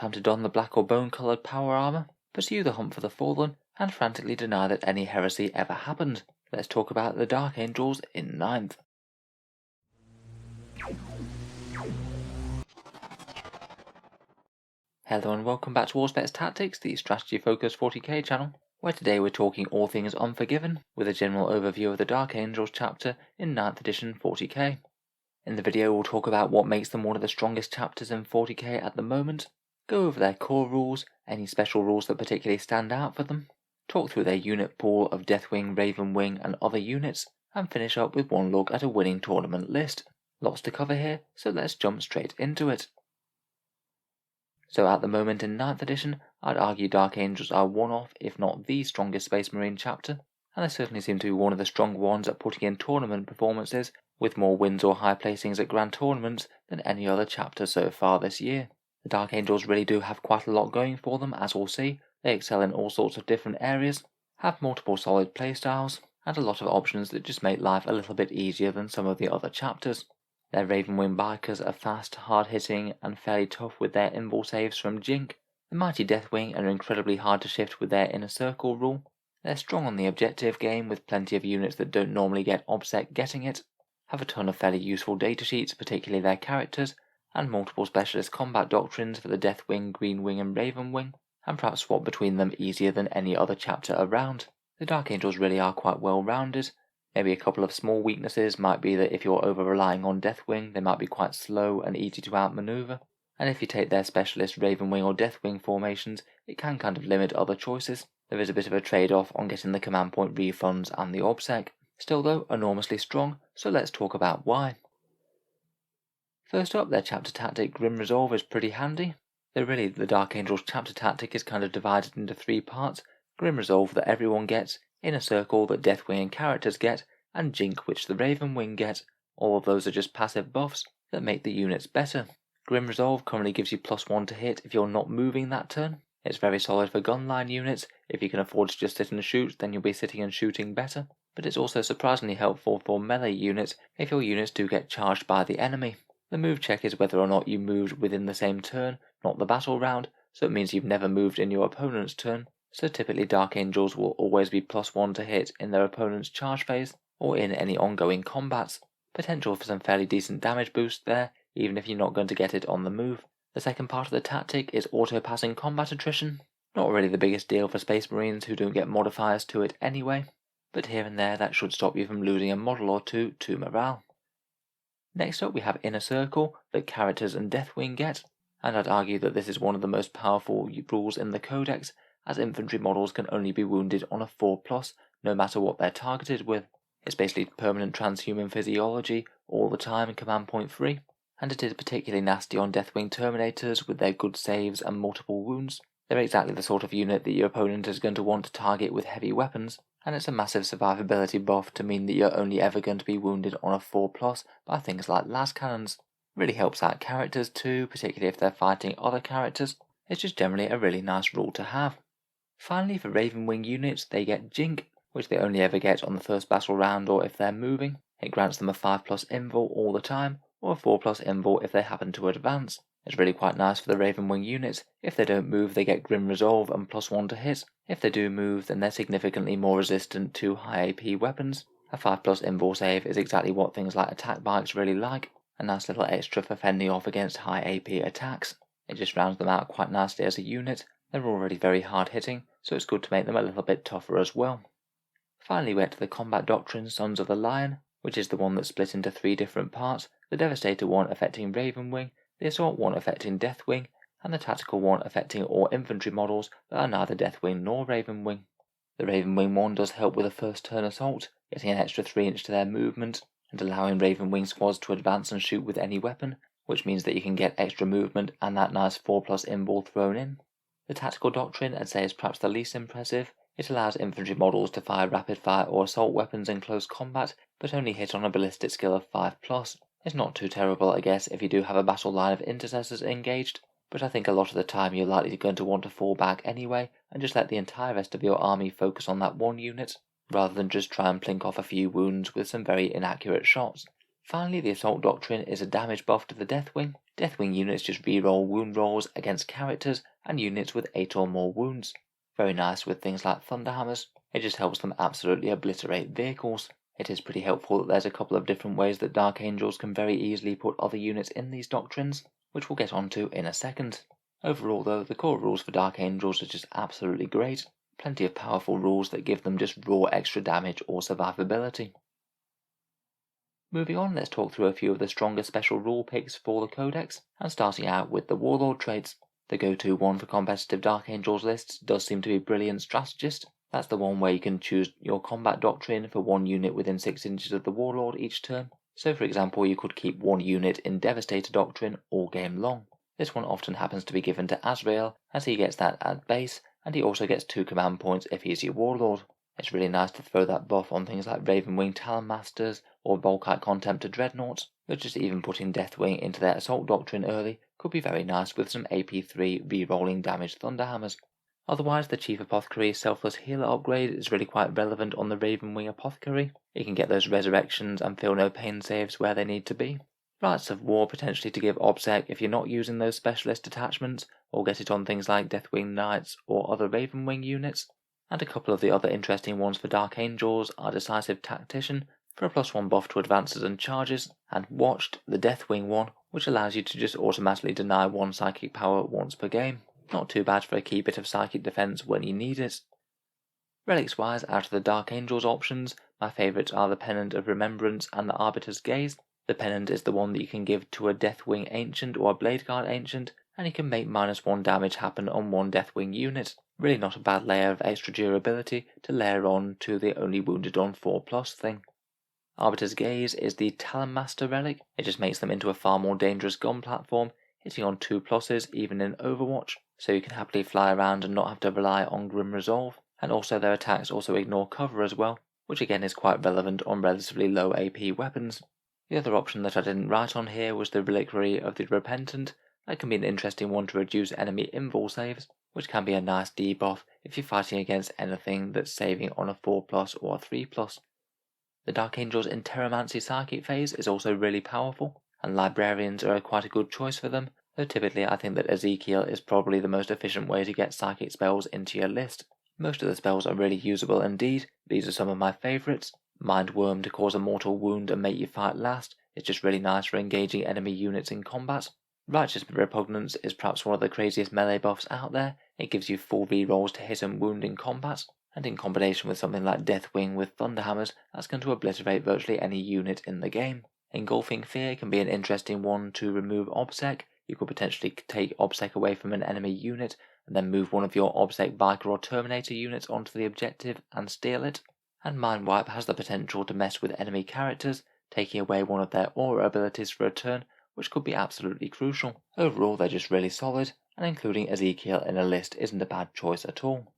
time to don the black or bone-coloured power armour, pursue the hunt for the fallen, and frantically deny that any heresy ever happened. Let's talk about the Dark Angels in 9th. Hello and welcome back to Auspex Tactics, the strategy-focused 40k channel, where today we're talking all things Unforgiven, with a general overview of the Dark Angels chapter in 9th edition 40k. In the video we'll talk about what makes them one of the strongest chapters in 40k at the moment, go over their core rules, any special rules that particularly stand out for them, talk through their unit pool of Deathwing, Ravenwing and other units, and finish up with one look at a winning tournament list. Lots to cover here, so let's jump straight into it. So at the moment in 9th edition, I'd argue Dark Angels are one of, if not the strongest Space Marine chapter, and they certainly seem to be one of the stronger ones at putting in tournament performances, with more wins or high placings at grand tournaments than any other chapter so far this year. The Dark Angels really do have quite a lot going for them, as we'll see. They excel in all sorts of different areas, have multiple solid playstyles, and a lot of options that just make life a little bit easier than some of the other chapters. Their Ravenwing bikers are fast, hard-hitting, and fairly tough with their invul saves from Jink. The mighty Deathwing are incredibly hard to shift with their Inner Circle rule. They're strong on the objective game, with plenty of units that don't normally get OBSEC getting it, have a ton of fairly useful datasheets, particularly their characters, and multiple specialist combat doctrines for the Deathwing, Greenwing and Ravenwing, and perhaps swap between them easier than any other chapter around. The Dark Angels really are quite well rounded. Maybe a couple of small weaknesses might be that if you're over-relying on Deathwing, they might be quite slow and easy to outmaneuver, and if you take their specialist Ravenwing or Deathwing formations, it can kind of limit other choices. There is a bit of a trade-off on getting the command point refunds and the OBSEC. Still though, enormously strong, so let's talk about why. First up, their chapter tactic Grim Resolve is pretty handy. Though really, the Dark Angels chapter tactic is kind of divided into 3 parts: Grim Resolve that everyone gets, Inner Circle that Deathwing and characters get, and Jink which the Ravenwing get. All of those are just passive buffs that make the units better. Grim Resolve currently gives you +1 to hit if you're not moving that turn. It's very solid for gunline units. If you can afford to just sit and shoot, then you'll be sitting and shooting better. But it's also surprisingly helpful for melee units if your units do get charged by the enemy. The move check is whether or not you moved within the same turn, not the battle round, so it means you've never moved in your opponent's turn. So typically Dark Angels will always be +1 to hit in their opponent's charge phase, or in any ongoing combats. Potential for some fairly decent damage boost there, even if you're not going to get it on the move. The second part of the tactic is auto-passing combat attrition. Not really the biggest deal for Space Marines who don't get modifiers to it anyway, but here and there that should stop you from losing a model or two to morale. Next up we have Inner Circle that characters and Deathwing get, and I'd argue that this is one of the most powerful rules in the Codex, as infantry models can only be wounded on a 4+, no matter what they're targeted with. It's basically permanent transhuman physiology all the time in command point 3, and it is particularly nasty on Deathwing Terminators with their good saves and multiple wounds. They're exactly the sort of unit that your opponent is going to want to target with heavy weapons, and it's a massive survivability buff to mean that you're only ever going to be wounded on a 4+ by things like las cannons. Really helps out characters too, particularly if they're fighting other characters. It's just generally a really nice rule to have. Finally, for Ravenwing units, they get Jink, which they only ever get on the first battle round or if they're moving. It grants them a 5+ invul all the time, or a 4+ invul if they happen to advance. It's really quite nice for the Ravenwing units. If they don't move, they get Grim Resolve and +1 to hit. If they do move, then they're significantly more resistant to high AP weapons. A 5+ invul save is exactly what things like attack bikes really like, a nice little extra for fending off against high AP attacks. It just rounds them out quite nicely as a unit. They're already very hard hitting, so it's good to make them a little bit tougher as well. Finally we get to the combat doctrine Sons of the Lion, which is the one that's split into 3 different parts: the Devastator one affecting Ravenwing, the Assault one affecting Deathwing, and the Tactical one affecting all infantry models that are neither Deathwing nor Ravenwing. The Ravenwing one does help with a first turn assault, getting an extra 3 inch to their movement, and allowing Ravenwing squads to advance and shoot with any weapon, which means that you can get extra movement and that nice 4+ invul thrown in. The Tactical Doctrine I'd say is perhaps the least impressive. It allows infantry models to fire rapid fire or assault weapons in close combat, but only hit on a ballistic skill of 5+. It's not too terrible, I guess, if you do have a battle line of intercessors engaged, but I think a lot of the time you're likely going to want to fall back anyway and just let the entire rest of your army focus on that one unit, rather than just try and plink off a few wounds with some very inaccurate shots. Finally, the Assault Doctrine is a damage buff to the Deathwing. Deathwing units just reroll wound rolls against characters and units with 8 or more wounds. Very nice with things like Thunderhammers. It just helps them absolutely obliterate vehicles. It is pretty helpful that there's a couple of different ways that Dark Angels can very easily put other units in these doctrines, which we'll get onto in a second. Overall though, the core rules for Dark Angels are just absolutely great. Plenty of powerful rules that give them just raw extra damage or survivability. Moving on, let's talk through a few of the stronger special rule picks for the Codex, and starting out with the Warlord traits. The go-to one for competitive Dark Angels lists does seem to be Brilliant Strategist. That's the one where you can choose your combat doctrine for one unit within 6 inches of the Warlord each turn. So for example, you could keep one unit in Devastator doctrine all game long. This one often happens to be given to Azrael, as he gets that at base, and he also gets 2 command points if he's your Warlord. It's really nice to throw that buff on things like Ravenwing Talon Masters or Volkite Contemptor Dreadnoughts, but just even putting Deathwing into their Assault Doctrine early could be very nice with some AP3 re-rolling damage Thunderhammers. Otherwise, the Chief Apothecary Selfless Healer upgrade is really quite relevant on the Ravenwing Apothecary. You can get those resurrections and feel no pain saves where they need to be. Rites of War potentially to give OBSEC if you're not using those specialist attachments, or get it on things like Deathwing Knights or other Ravenwing units. And a couple of the other interesting ones for Dark Angels are Decisive Tactician for a +1 buff to advances and charges, and Watched, the Deathwing one, which allows you to just automatically deny 1 psychic power once per game. Not too bad for a key bit of psychic defense when you need it. Relics wise, out of the Dark Angels options, my favourites are the Pennant of Remembrance and the Arbiter's Gaze. The Pennant is the one that you can give to a Deathwing Ancient or a Bladeguard Ancient, and you can make -1 damage happen on 1 Deathwing unit. Really not a bad layer of extra durability to layer on to the only wounded on 4+ thing. Arbiter's Gaze is the Talonmaster relic. It just makes them into a far more dangerous gun platform, hitting on 2+ even in Overwatch, so you can happily fly around and not have to rely on Grim Resolve, and also their attacks also ignore cover as well, which again is quite relevant on relatively low AP weapons. The other option that I didn't write on here was the Reliquary of the Repentant. That can be an interesting one to reduce enemy invul saves, which can be a nice debuff if you're fighting against anything that's saving on a 4+ or a 3+. The Dark Angel's Interromancy Psychic phase is also really powerful, and Librarians are quite a good choice for them, though typically I think that Ezekiel is probably the most efficient way to get psychic spells into your list. Most of the spells are really usable indeed. These are some of my favourites. Mindworm to cause a mortal wound and make you fight last is just really nice for engaging enemy units in combat. Righteous Repugnance is perhaps one of the craziest melee buffs out there. It gives you full rerolls to hit and wound in combat, and in combination with something like Deathwing with Thunderhammers, that's going to obliterate virtually any unit in the game. Engulfing Fear can be an interesting one to remove OBSEC. You could potentially take OBSEC away from an enemy unit, and then move one of your OBSEC Vicar or Terminator units onto the objective and steal it. And Mind Wipe has the potential to mess with enemy characters, taking away one of their aura abilities for a turn, which could be absolutely crucial. Overall, they're just really solid, and including Ezekiel in a list isn't a bad choice at all.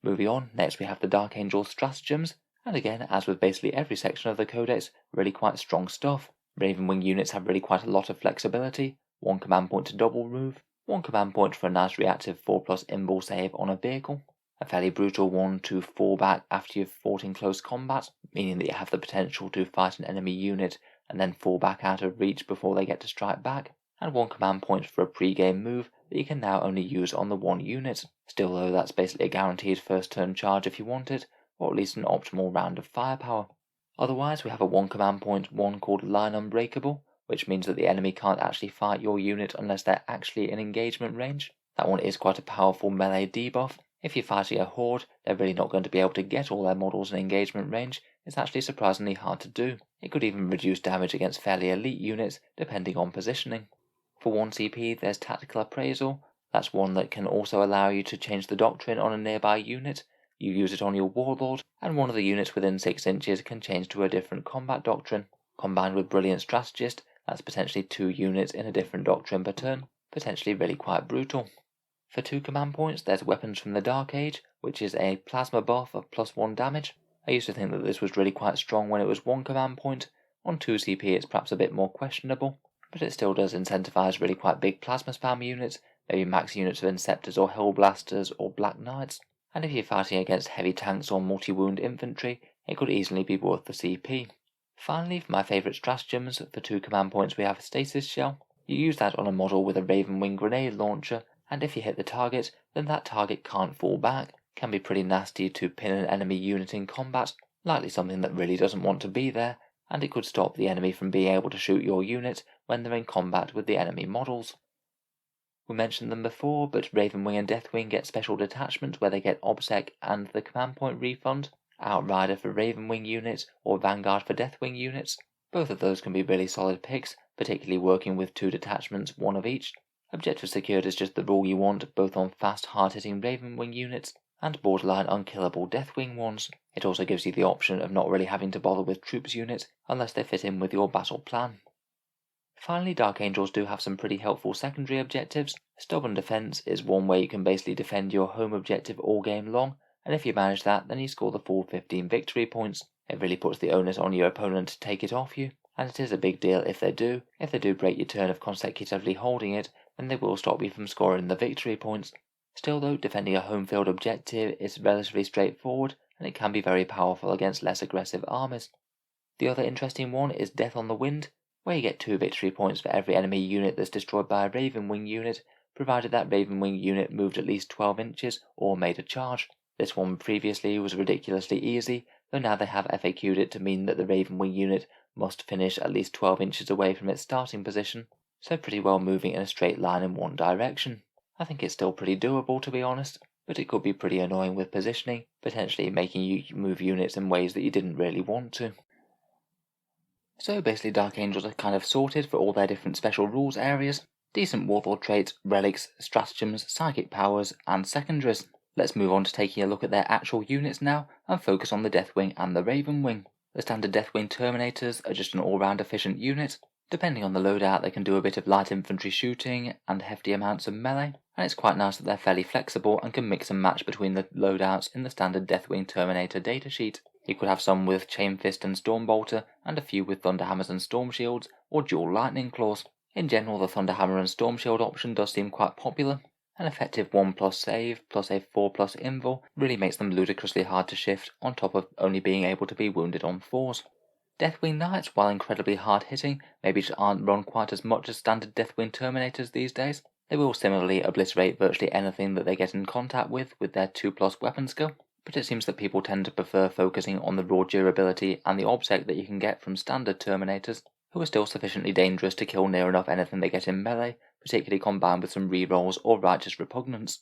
Moving on, next we have the Dark Angel Stratagems, and again, as with basically every section of the Codex, really quite strong stuff. Ravenwing units have really quite a lot of flexibility, 1 command point to double move, 1 command point for a nice reactive 4+ invul save on a vehicle, a fairly brutal one to fall back after you've fought in close combat, meaning that you have the potential to fight an enemy unit and then fall back out of reach before they get to strike back, and 1 command point for a pre-game move that you can now only use on the 1 unit. Still though, that's basically a guaranteed first turn charge if you want it, or at least an optimal round of firepower. Otherwise, we have a 1 command point one called Line Unbreakable, which means that the enemy can't actually fight your unit unless they're actually in engagement range. That one is quite a powerful melee debuff. If you're fighting a horde, they're really not going to be able to get all their models in engagement range. It's actually surprisingly hard to do. It could even reduce damage against fairly elite units, depending on positioning. For 1 CP, there's Tactical Appraisal. That's one that can also allow you to change the doctrine on a nearby unit. You use it on your Warlord, and one of the units within 6 inches can change to a different combat doctrine. Combined with Brilliant Strategist, that's potentially 2 units in a different doctrine per turn, potentially really quite brutal. For 2 command points, there's Weapons from the Dark Age, which is a plasma buff of +1 damage. I used to think that this was really quite strong when it was 1 command point. On 2 CP it's perhaps a bit more questionable, but it still does incentivize really quite big plasma spam units, maybe max units of Inceptors or Hellblasters or Black Knights, and if you're fighting against heavy tanks or multi-wound infantry, it could easily be worth the CP. Finally, for my favourite stratagems, for 2 command points we have a Stasis Shell. You use that on a model with a Ravenwing grenade launcher, and if you hit the target, then that target can't fall back. Can be pretty nasty to pin an enemy unit in combat, likely something that really doesn't want to be there, and it could stop the enemy from being able to shoot your unit when they're in combat with the enemy models. We mentioned them before, but Ravenwing and Deathwing get special detachments where they get Obsec and the command point refund, Outrider for Ravenwing units or Vanguard for Deathwing units. Both of those can be really solid picks, particularly working with 2 detachments, 1 of each. Objective secured is just the rule you want, both on fast, hard-hitting Ravenwing units and borderline unkillable Deathwing ones. It also gives you the option of not really having to bother with troops units unless they fit in with your battle plan. Finally, Dark Angels do have some pretty helpful secondary objectives. Stubborn Defense is one way you can basically defend your home objective all game long, and if you manage that, then you score the full 15 victory points. It really puts the onus on your opponent to take it off you, and it is a big deal if they do. If they do break your turn of consecutively holding it, then they will stop you from scoring the victory points. Still though, defending a home field objective is relatively straightforward, and it can be very powerful against less aggressive armies. The other interesting one is Death on the Wind, where you get 2 victory points for every enemy unit that's destroyed by a Ravenwing unit, provided that Ravenwing unit moved at least 12 inches or made a charge. This one previously was ridiculously easy, though now they have FAQ'd it to mean that the Ravenwing unit must finish at least 12 inches away from its starting position, so pretty well moving in a straight line in one direction. I think it's still pretty doable, to be honest, but it could be pretty annoying with positioning, potentially making you move units in ways that you didn't really want to. So basically Dark Angels are kind of sorted for all their different special rules areas, decent warlord traits, relics, stratagems, psychic powers, and secondaries. Let's move on to taking a look at their actual units now, and focus on the Deathwing and the Ravenwing. The standard Deathwing Terminators are just an all-round efficient unit. Depending on the loadout, they can do a bit of light infantry shooting and hefty amounts of melee, and it's quite nice that they're fairly flexible and can mix and match between the loadouts in the standard Deathwing Terminator datasheet. You could have some with Chain Fist and Stormbolter, and a few with Thunderhammers and Storm Shields, or dual Lightning Claws. In general, the Thunderhammer and Storm Shield option does seem quite popular. An effective 1+ save plus a 4+ invul really makes them ludicrously hard to shift, on top of only being able to be wounded on 4s. Deathwing Knights, while incredibly hard hitting, maybe just aren't run quite as much as standard Deathwing Terminators these days. They will similarly obliterate virtually anything that they get in contact with their 2+ weapon skill, but it seems that people tend to prefer focusing on the raw durability and the obsec that you can get from standard Terminators, who are still sufficiently dangerous to kill near enough anything they get in melee, particularly combined with some rerolls or righteous repugnance.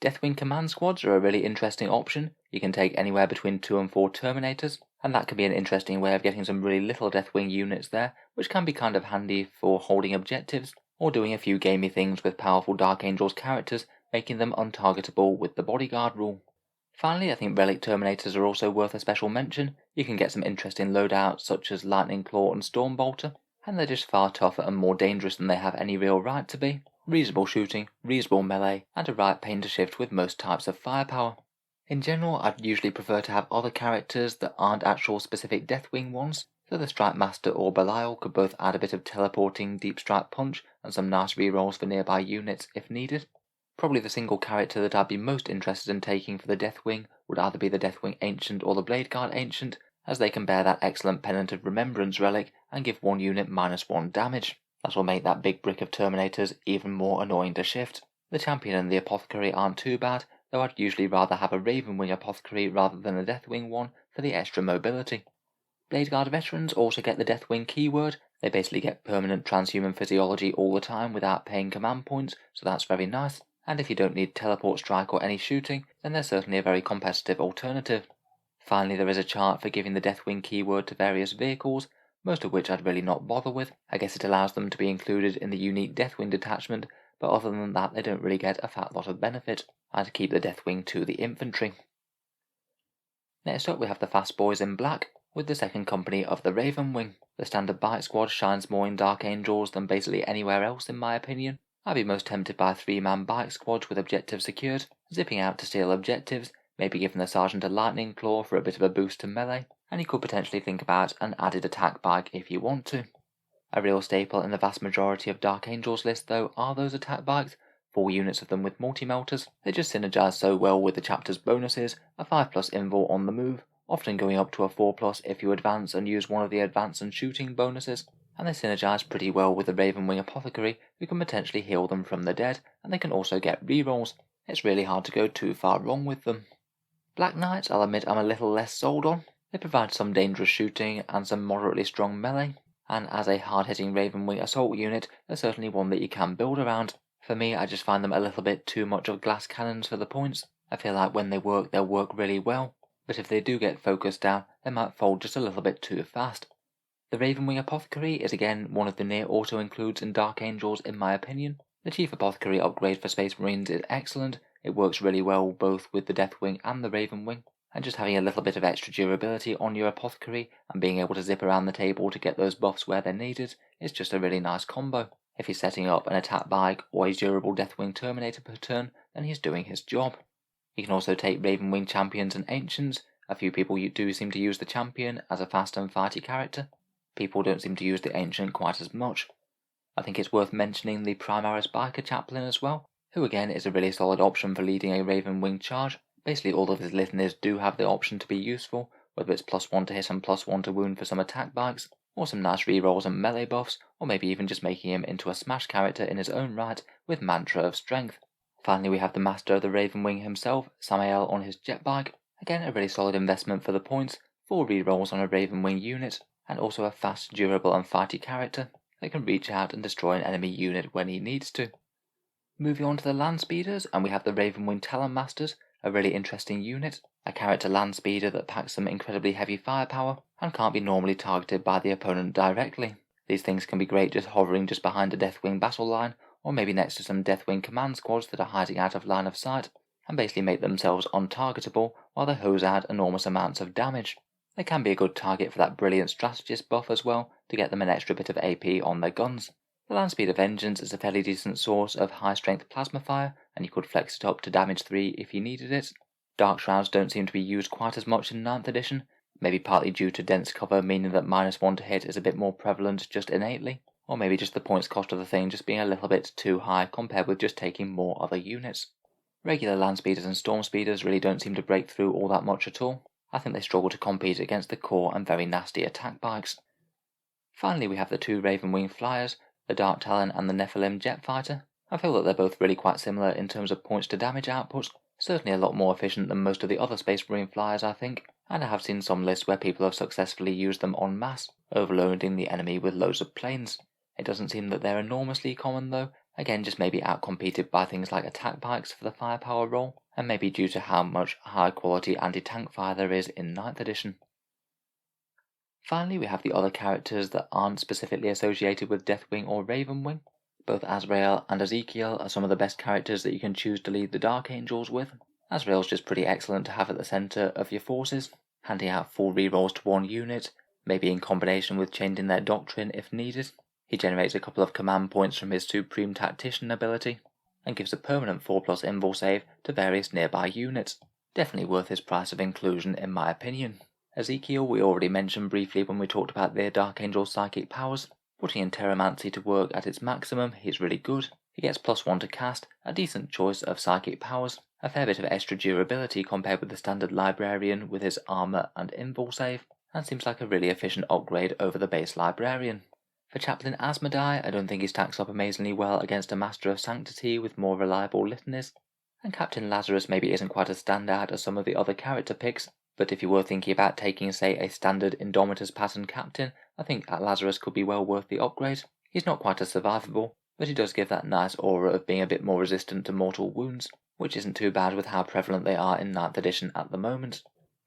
Deathwing Command Squads are a really interesting option. You can take anywhere between 2 and 4 Terminators, and that can be an interesting way of getting some really little Deathwing units there, which can be kind of handy for holding objectives, or doing a few gamey things with powerful Dark Angels characters, making them untargetable with the Bodyguard rule. Finally, I think Relic Terminators are also worth a special mention. You can get some interesting loadouts such as Lightning Claw and Stormbolter, and they're just far tougher and more dangerous than they have any real right to be. Reasonable shooting, reasonable melee, and a right pain to shift with most types of firepower. In general, I'd usually prefer to have other characters that aren't actual specific Deathwing ones, so the Strike Master or Belial could both add a bit of teleporting deep strike punch and some nice rerolls for nearby units if needed. Probably the single character that I'd be most interested in taking for the Deathwing would either be the Deathwing Ancient or the Bladeguard Ancient, as they can bear that excellent Pennant of Remembrance relic and give one unit -1 damage. That will make that big brick of Terminators even more annoying to shift. The Champion and the Apothecary aren't too bad, though I'd usually rather have a Ravenwing Apothecary rather than a Deathwing one for the extra mobility. Bladeguard Veterans also get the Deathwing keyword. They basically get permanent transhuman physiology all the time without paying command points, so that's very nice. And if you don't need teleport strike or any shooting, then they're certainly a very competitive alternative. Finally, there is a chart for giving the Deathwing keyword to various vehicles, most of which I'd really not bother with. I guess it allows them to be included in the unique Deathwing detachment, but other than that they don't really get a fat lot of benefit. I'd keep the Deathwing to the infantry. Next up we have the Fast Boys in black, with the second company of the Ravenwing. The standard bike squad shines more in Dark Angels than basically anywhere else in my opinion. I'd be most tempted by 3-man bike squads with objectives secured, zipping out to steal objectives, maybe giving the sergeant a lightning claw for a bit of a boost to melee, and you could potentially think about an added attack bike if you want to. A real staple in the vast majority of Dark Angels lists though are those attack bikes, 4 units of them with multi-melters. They just synergize so well with the chapter's bonuses, a 5+ invul on the move, often going up to a 4+ if you advance and use one of the advance and shooting bonuses, and they synergize pretty well with the Ravenwing Apothecary, who can potentially heal them from the dead, and they can also get rerolls. It's really hard to go too far wrong with them. Black Knights, I'll admit I'm a little less sold on. They provide some dangerous shooting and some moderately strong melee, and as a hard-hitting Ravenwing assault unit, they're certainly one that you can build around. For me, I just find them a little bit too much of glass cannons for the points. I feel like when they work, they'll work really well, but if they do get focused down, they might fold just a little bit too fast. The Ravenwing Apothecary is again one of the near auto-includes in Dark Angels in my opinion. The Chief Apothecary upgrade for Space Marines is excellent. It works really well both with the Deathwing and the Ravenwing, and just having a little bit of extra durability on your Apothecary and being able to zip around the table to get those buffs where they're needed is just a really nice combo. If he's setting up an attack bike or a durable Deathwing Terminator per turn, then he's doing his job. You can also take Ravenwing Champions and Ancients. A few people do seem to use the Champion as a fast and fighty character. People don't seem to use the Ancient quite as much. I think it's worth mentioning the Primaris Biker Chaplain as well, who again is a really solid option for leading a Ravenwing charge. Basically all of his litanies do have the option to be useful, whether it's +1 to hit and +1 to wound for some attack bikes, or some nice rerolls and melee buffs, or maybe even just making him into a smash character in his own right with Mantra of Strength. Finally we have the Master of the Ravenwing himself, Samael on his jet bike. Again a really solid investment for the points, 4 rerolls on a Ravenwing unit, and also a fast, durable and fighty character that can reach out and destroy an enemy unit when he needs to. Moving on to the Land Speeders, and we have the Ravenwing Talon Masters, a really interesting unit, a character land speeder that packs some incredibly heavy firepower and can't be normally targeted by the opponent directly. These things can be great just hovering just behind a Deathwing battle line, or maybe next to some Deathwing command squads that are hiding out of line of sight, and basically make themselves untargetable while they hose out enormous amounts of damage. They can be a good target for that brilliant strategist buff as well, to get them an extra bit of AP on their guns. The Landspeeder Vengeance is a fairly decent source of high strength plasma fire, and you could flex it up to damage 3 if you needed it. Dark Shrouds don't seem to be used quite as much in 9th edition, maybe partly due to dense cover meaning that -1 to hit is a bit more prevalent just innately, or maybe just the points cost of the thing just being a little bit too high compared with just taking more other units. Regular Landspeeders and Storm Speeders really don't seem to break through all that much at all. I think they struggle to compete against the core and very nasty attack bikes. Finally we have the 2 Ravenwing Flyers, the Dark Talon and the Nephilim Jet Fighter. I feel that they're both really quite similar in terms of points to damage output, certainly a lot more efficient than most of the other Space Marine Flyers I think, and I have seen some lists where people have successfully used them en masse, overloading the enemy with loads of planes. It doesn't seem that they're enormously common though, again just maybe outcompeted by things like attack bikes for the firepower role, and maybe due to how much high quality anti-tank fire there is in 9th edition. Finally we have the other characters that aren't specifically associated with Deathwing or Ravenwing. Both Azrael and Ezekiel are some of the best characters that you can choose to lead the Dark Angels with. Azrael's just pretty excellent to have at the centre of your forces, handing out full rerolls to one unit, maybe in combination with changing their doctrine if needed. He generates a couple of command points from his Supreme Tactician ability, and gives a permanent 4+ invul save to various nearby units. Definitely worth his price of inclusion in my opinion. Ezekiel we already mentioned briefly when we talked about their Dark Angel's psychic powers. Putting in Terramancy to work at its maximum, he's really good. He gets +1 to cast, a decent choice of psychic powers, a fair bit of extra durability compared with the standard Librarian with his armour and invul save, and seems like a really efficient upgrade over the base Librarian. For Chaplain Asmodai, I don't think he stacks up amazingly well against a Master of Sanctity with more reliable litanies, and Captain Lazarus maybe isn't quite as standout as some of the other character picks, but if you were thinking about taking say a standard Indomitus pattern captain, I think Lazarus could be well worth the upgrade. He's not quite as survivable, but he does give that nice aura of being a bit more resistant to mortal wounds, which isn't too bad with how prevalent they are in 9th edition at the moment.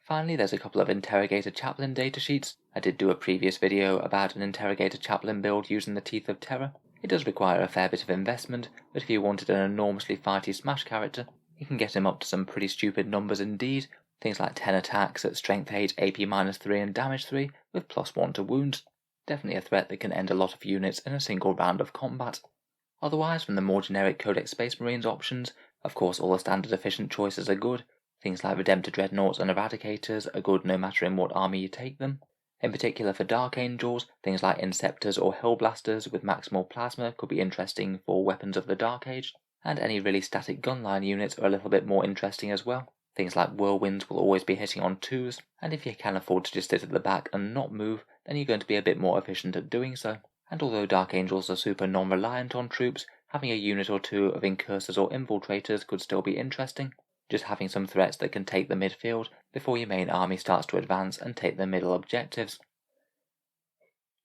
Finally, there's a couple of Interrogator Chaplain datasheets. I did do a previous video about an Interrogator Chaplain build using the Teeth of Terror. It does require a fair bit of investment, but if you wanted an enormously fighty smash character, you can get him up to some pretty stupid numbers indeed. Things like 10 attacks at Strength 8, AP -3 and Damage 3 with +1 to wounds. Definitely a threat that can end a lot of units in a single round of combat. Otherwise, from the more generic Codex Space Marines options, of course all the standard efficient choices are good. Things like Redemptor Dreadnoughts and Eradicators are good no matter in what army you take them. In particular for Dark Angels, things like Inceptors or Hellblasters with maximal plasma could be interesting for weapons of the Dark Age, and any really static gunline units are a little bit more interesting as well. Things like whirlwinds will always be hitting on 2s, and if you can afford to just sit at the back and not move, then you're going to be a bit more efficient at doing so. And although Dark Angels are super non-reliant on troops, having a unit or two of incursors or infiltrators could still be interesting, just having some threats that can take the midfield before your main army starts to advance and take the middle objectives.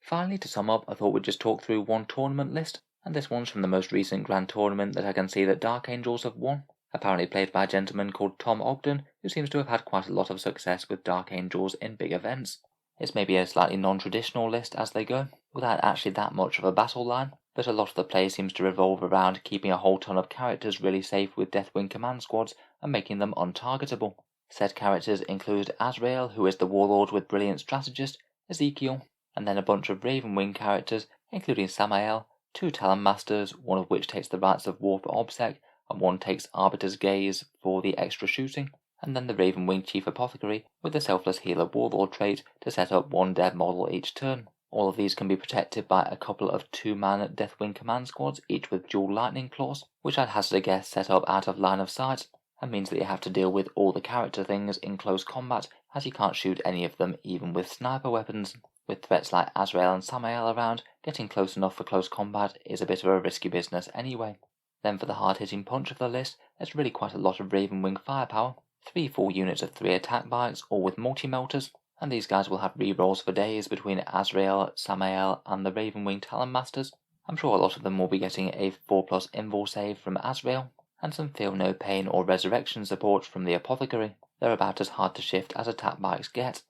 Finally, to sum up, I thought we'd just talk through one tournament list, and this one's from the most recent Grand Tournament that I can see that Dark Angels have won, apparently played by a gentleman called Tom Ogden, who seems to have had quite a lot of success with Dark Angels in big events. It's maybe a slightly non-traditional list as they go, without actually that much of a battle line, but a lot of the play seems to revolve around keeping a whole ton of characters really safe with Deathwing command squads and making them untargetable. Said characters include Azrael, who is the warlord with brilliant strategist, Ezekiel, and then a bunch of Ravenwing characters, including Samael, 2 Talon Masters, one of which takes the rights of War for Obsec, and one takes Arbiter's Gaze for the extra shooting, and then the Ravenwing Chief Apothecary with the Selfless Healer Warlord trait to set up 1 dead model each turn. All of these can be protected by a couple of 2-man Deathwing command squads, each with dual lightning claws, which I'd hazard a guess set up out of line of sight, and means that you have to deal with all the character things in close combat, as you can't shoot any of them even with sniper weapons. With threats like Azrael and Samael around, getting close enough for close combat is a bit of a risky business anyway. Then for the hard-hitting punch of the list, there's really quite a lot of Ravenwing firepower, 3 full units of 3 attack bikes, all with multi-melters, and these guys will have rerolls for days between Azrael, Samael, and the Ravenwing Talon Masters. I'm sure a lot of them will be getting a 4+ invul save from Azrael, and some feel no pain or resurrection support from the Apothecary. They're about as hard to shift as attack bikes get.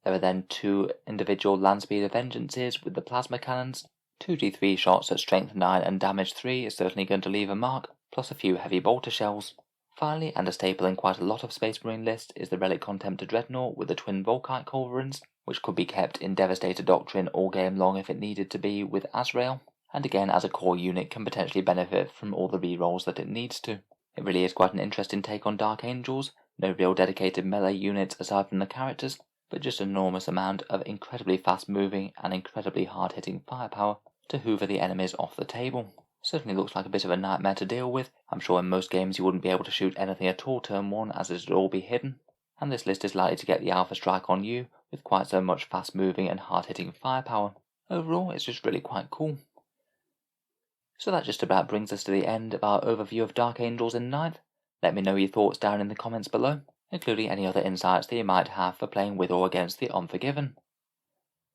There are then 2 individual land speed vengeances with the plasma cannons. 2d3 shots at strength 9 and damage 3 is certainly going to leave a mark, plus a few heavy bolter shells. Finally, and a staple in quite a lot of Space Marine lists, is the Relic Contemptor Dreadnought with the twin Volkite Culverins, which could be kept in Devastator Doctrine all game long if it needed to be with Azrael, and again as a core unit can potentially benefit from all the rerolls that it needs to. It really is quite an interesting take on Dark Angels, no real dedicated melee units aside from the characters, but just an enormous amount of incredibly fast moving and incredibly hard hitting firepower to hoover the enemies off the table. Certainly looks like a bit of a nightmare to deal with. I'm sure in most games you wouldn't be able to shoot anything at all turn 1 as it would all be hidden, and this list is likely to get the alpha strike on you with quite so much fast moving and hard hitting firepower. Overall it's just really quite cool. So that just about brings us to the end of our overview of Dark Angels in 9th. Let me know your thoughts down in the comments below, including any other insights that you might have for playing with or against the Unforgiven.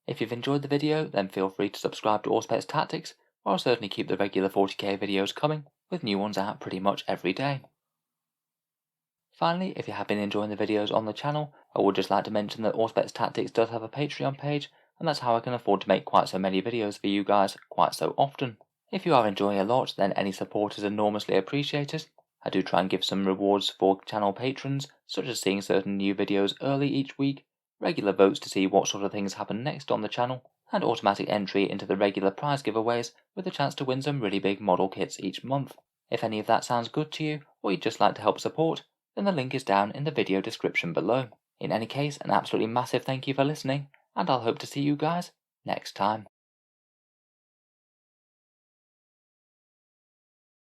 If you've enjoyed the video, then feel free to subscribe to Auspex Tactics, or I'll certainly keep the regular 40k videos coming, with new ones out pretty much every day. Finally, if you have been enjoying the videos on the channel, I would just like to mention that Auspex Tactics does have a Patreon page, and that's how I can afford to make quite so many videos for you guys quite so often. If you are enjoying a lot, then any support is enormously appreciated. I do try and give some rewards for channel patrons, such as seeing certain new videos early each week, regular votes to see what sort of things happen next on the channel, and automatic entry into the regular prize giveaways with a chance to win some really big model kits each month. If any of that sounds good to you, or you'd just like to help support, then the link is down in the video description below. In any case, an absolutely massive thank you for listening, and I'll hope to see you guys next time.